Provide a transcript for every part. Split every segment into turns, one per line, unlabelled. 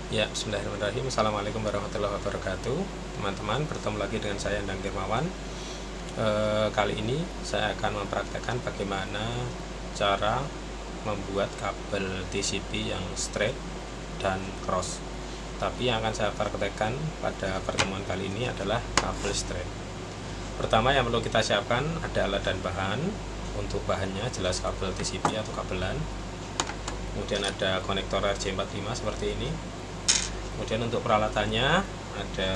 Ya, bismillahirrahmanirrahim. Assalamualaikum warahmatullahi wabarakatuh. Teman-teman, bertemu lagi dengan saya Endang Firmawan. Kali ini saya akan mempraktekkan bagaimana cara membuat kabel TCP yang straight dan cross. Tapi yang akan saya praktekkan pada pertemuan kali ini adalah kabel straight. Pertama yang perlu kita siapkan ada alat dan bahan. Untuk bahannya jelas kabel TCP atau kabelan. Kemudian ada konektor RJ45 seperti ini. Kemudian untuk peralatannya ada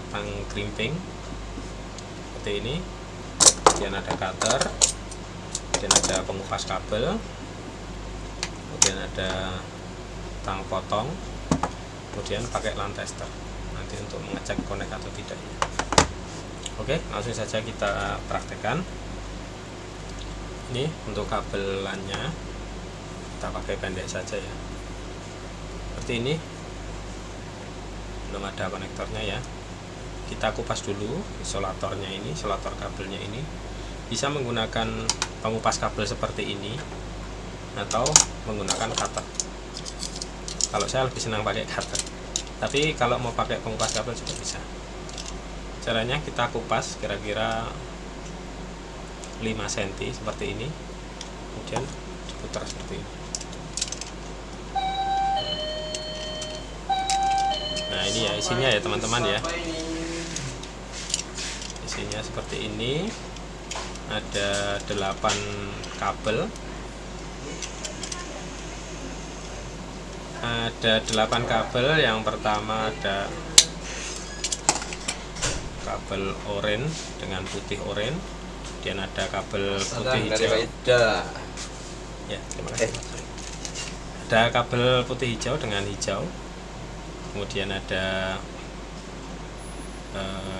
tang crimping seperti ini, kemudian ada cutter, kemudian ada pengupas kabel, kemudian ada tang potong, kemudian pakai line tester nanti untuk mengecek konek atau tidaknya. Oke, langsung saja kita praktekkan. Ini untuk kabelannya kita pakai pendek saja ya, seperti ini. Belum ada konektornya ya, kita kupas dulu isolatornya ini, isolator kabelnya ini. Bisa menggunakan pengupas kabel seperti ini atau menggunakan cutter. Kalau saya lebih senang pakai cutter, tapi kalau mau pakai pengupas kabel juga bisa. Caranya kita kupas kira-kira 5 cm seperti ini, kemudian diputar seperti ini. Nah ini ya isinya ya teman-teman ya, isinya seperti ini. Ada 8 kabel, yang pertama ada kabel oranye dengan putih oranye, kemudian ada kabel putih hijau ya, terima kasih. Ada kabel putih hijau dengan hijau, kemudian ada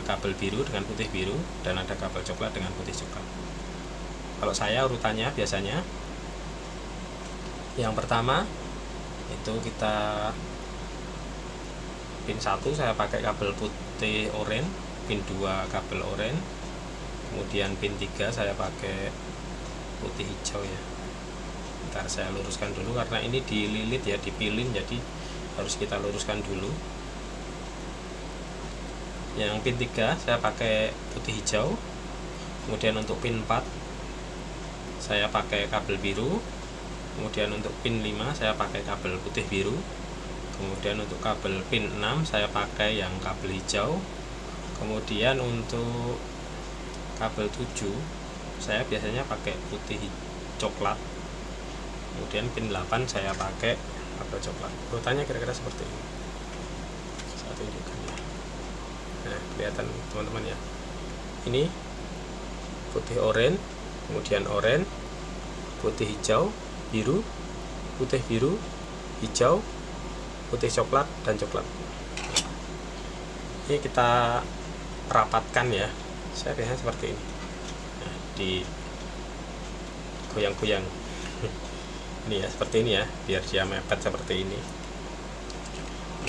kabel biru dengan putih biru, dan ada kabel coklat dengan putih coklat. Kalau saya urutannya biasanya yang pertama itu kita pin 1 saya pakai kabel putih oranye, pin 2 kabel oranye, kemudian pin 3 saya pakai putih hijau ya. Ntar saya luruskan dulu karena ini dililit ya, dipilin, jadi harus kita luruskan dulu. Yang pin 3 saya pakai putih hijau, kemudian untuk pin 4 saya pakai kabel biru, kemudian untuk pin 5 saya pakai kabel putih biru, kemudian untuk kabel pin 6 saya pakai yang kabel hijau, kemudian untuk kabel 7 saya biasanya pakai putih coklat, kemudian pin 8 saya pakai kabel coklat. Urutannya kira-kira seperti ini. Saya tunjukkan ya. Nah, kelihatan teman-teman ya. Ini putih oranye, kemudian oranye, putih hijau, biru, putih biru, hijau, putih coklat, dan coklat. Ini kita rapatkan ya. Saya biasanya seperti ini. Nah, di goyang-goyang. Ini ya, seperti ini ya, biar dia mepet seperti ini.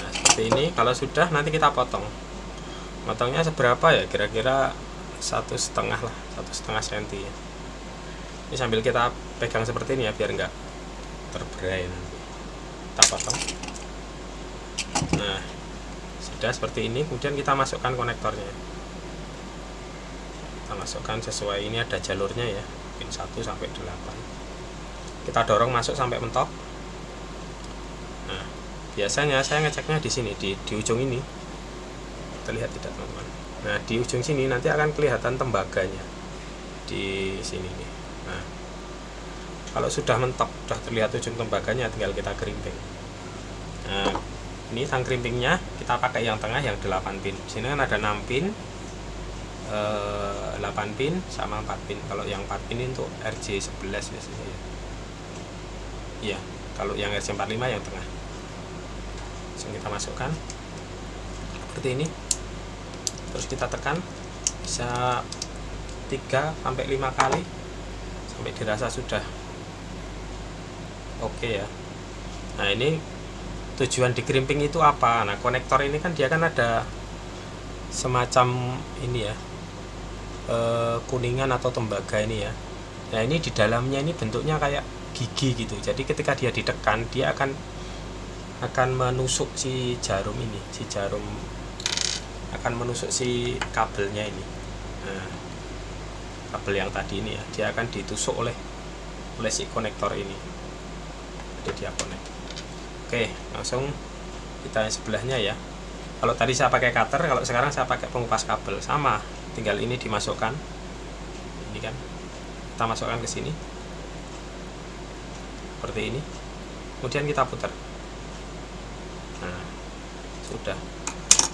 Nah, seperti ini. Kalau sudah, nanti kita potong. Potongnya seberapa ya, kira-kira 1,5 lah, 1,5 cm ya. Ini sambil kita pegang seperti ini ya, biar enggak terberai nanti. Kita potong. Nah, sudah seperti ini. Kemudian kita masukkan konektornya. Kita masukkan sesuai, ini ada jalurnya ya, pin 1 sampai 8. Kita dorong masuk sampai mentok. Nah, biasanya saya ngeceknya di sini, di ujung ini. Terlihat tidak teman-teman? Nah, di ujung sini nanti akan kelihatan tembaganya di sini nih. Nah, kalau sudah mentok, sudah terlihat ujung tembaganya, tinggal kita crimping. Nah, ini tang crimpingnya kita pakai yang tengah yang 8 pin. Sini kan ada 6 pin, 8 pin sama 4 pin. Kalau yang 4 pin itu untuk RJ11 biasanya ya. Iya, kalau yang RJ45 yang tengah. Langsung kita masukkan seperti ini. Terus kita tekan, bisa 3-5 kali sampai dirasa sudah oke ya. Nah, ini tujuan di crimping itu apa? Nah, konektor ini kan dia kan ada semacam ini ya, kuningan atau tembaga ini ya. Nah, ini di dalamnya ini bentuknya kayak gigi gitu. Jadi ketika dia ditekan, dia akan akan menusuk si jarum ini, si jarum akan menusuk si kabelnya ini. Nah, kabel yang tadi ini ya, dia akan ditusuk oleh si konektor ini. Jadi dia connect. Oke, langsung kita yang sebelahnya ya. Kalau tadi saya pakai cutter, kalau sekarang saya pakai pengupas kabel, sama, tinggal ini dimasukkan. Ini kan, kita masukkan ke sini, seperti ini. Kemudian kita putar. Nah, sudah,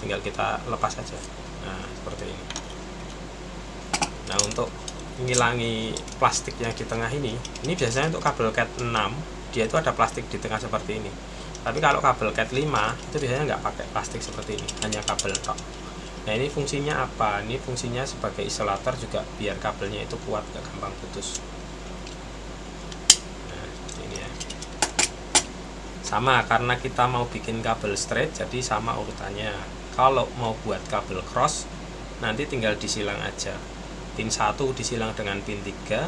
tinggal kita lepas saja. Nah, seperti ini. Nah, untuk menghilangi plastik yang di tengah ini biasanya untuk kabel cat 6 dia itu ada plastik di tengah seperti ini. Tapi kalau kabel cat 5 itu biasanya nggak pakai plastik seperti ini, hanya kabel tok. Nah, ini fungsinya apa? Ini fungsinya sebagai isolator juga, biar kabelnya itu kuat, nggak gampang putus. Nah, ini ya. Sama, karena kita mau bikin kabel straight, jadi sama urutannya. Kalau mau buat kabel cross, nanti tinggal disilang aja. Pin 1 disilang dengan pin 3,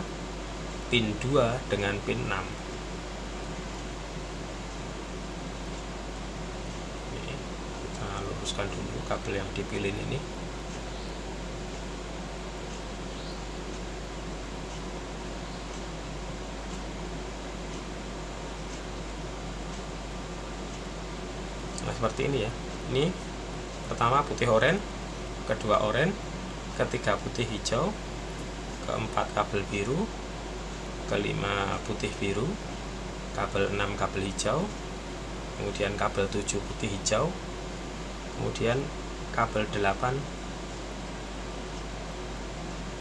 pin 2 dengan pin 6. Ini kita luruskan dulu kabel yang dipilih ini. Nah, seperti ini ya. Ini pertama putih oranye, kedua oranye, ketiga putih hijau, keempat kabel biru, kelima putih biru, kabel 6 kabel hijau, kemudian kabel 7 putih hijau, kemudian kabel 8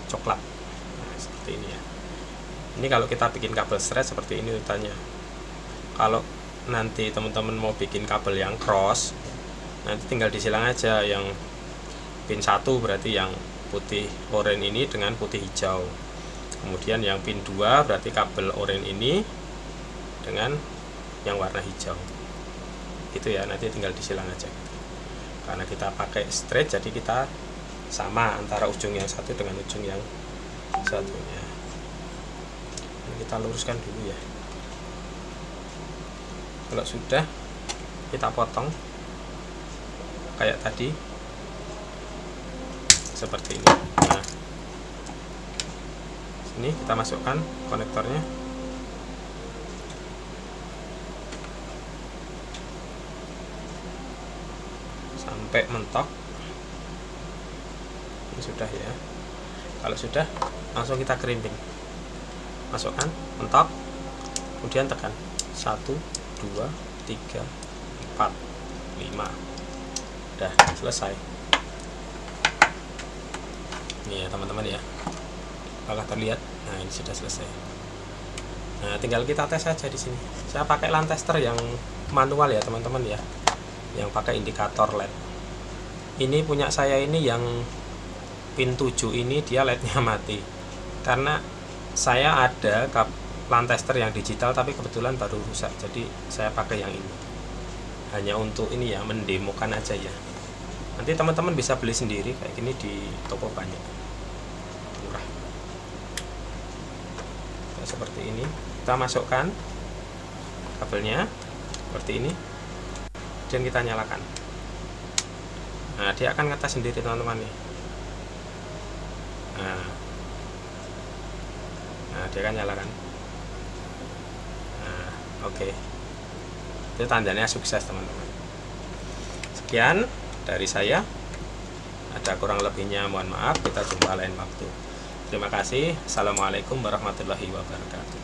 coklat. Nah, seperti ini ya. Ini kalau kita bikin kabel straight seperti ini urutannya. Kalau nanti teman-teman mau bikin kabel yang cross, nanti tinggal disilang aja. Yang pin 1 berarti yang putih oranye ini dengan putih hijau, kemudian yang pin 2 berarti kabel oranye ini dengan yang warna hijau, gitu ya. Nanti tinggal disilang aja, karena kita pakai straight jadi kita sama antara ujung yang satu dengan ujung yang satunya. Ini kita luruskan dulu ya. Kalau sudah, kita potong kayak tadi, seperti ini. Nah, ini kita masukkan konektornya. Sampai mentok. Ini sudah ya. Kalau sudah, langsung kita kerimping. Masukkan, mentok, kemudian tekan 1, 2, 3, 4, 5. Udah selesai. Ini ya teman-teman ya, apakah terlihat? Nah, ini sudah selesai. Nah, tinggal kita tes saja di sini. Saya pakai line tester yang manual ya teman-teman ya, yang pakai indikator LED. Ini punya saya ini yang pin 7 ini dia LED-nya mati, karena saya ada line tester yang digital tapi kebetulan baru rusak, jadi saya pakai yang ini. Hanya untuk ini ya, mendemokan aja ya. Nanti teman-teman bisa beli sendiri kayak gini di toko banyak, murah. Nah, seperti ini kita masukkan kabelnya seperti ini dan kita nyalakan. Nah, dia akan ngetes sendiri teman-teman nih. Nah, dia akan nyalakan. Nah, oke. Itu tandanya sukses teman-teman. Sekian dari saya, ada kurang lebihnya mohon maaf, kita jumpa lain waktu. Terima kasih. Assalamualaikum warahmatullahi wabarakatuh.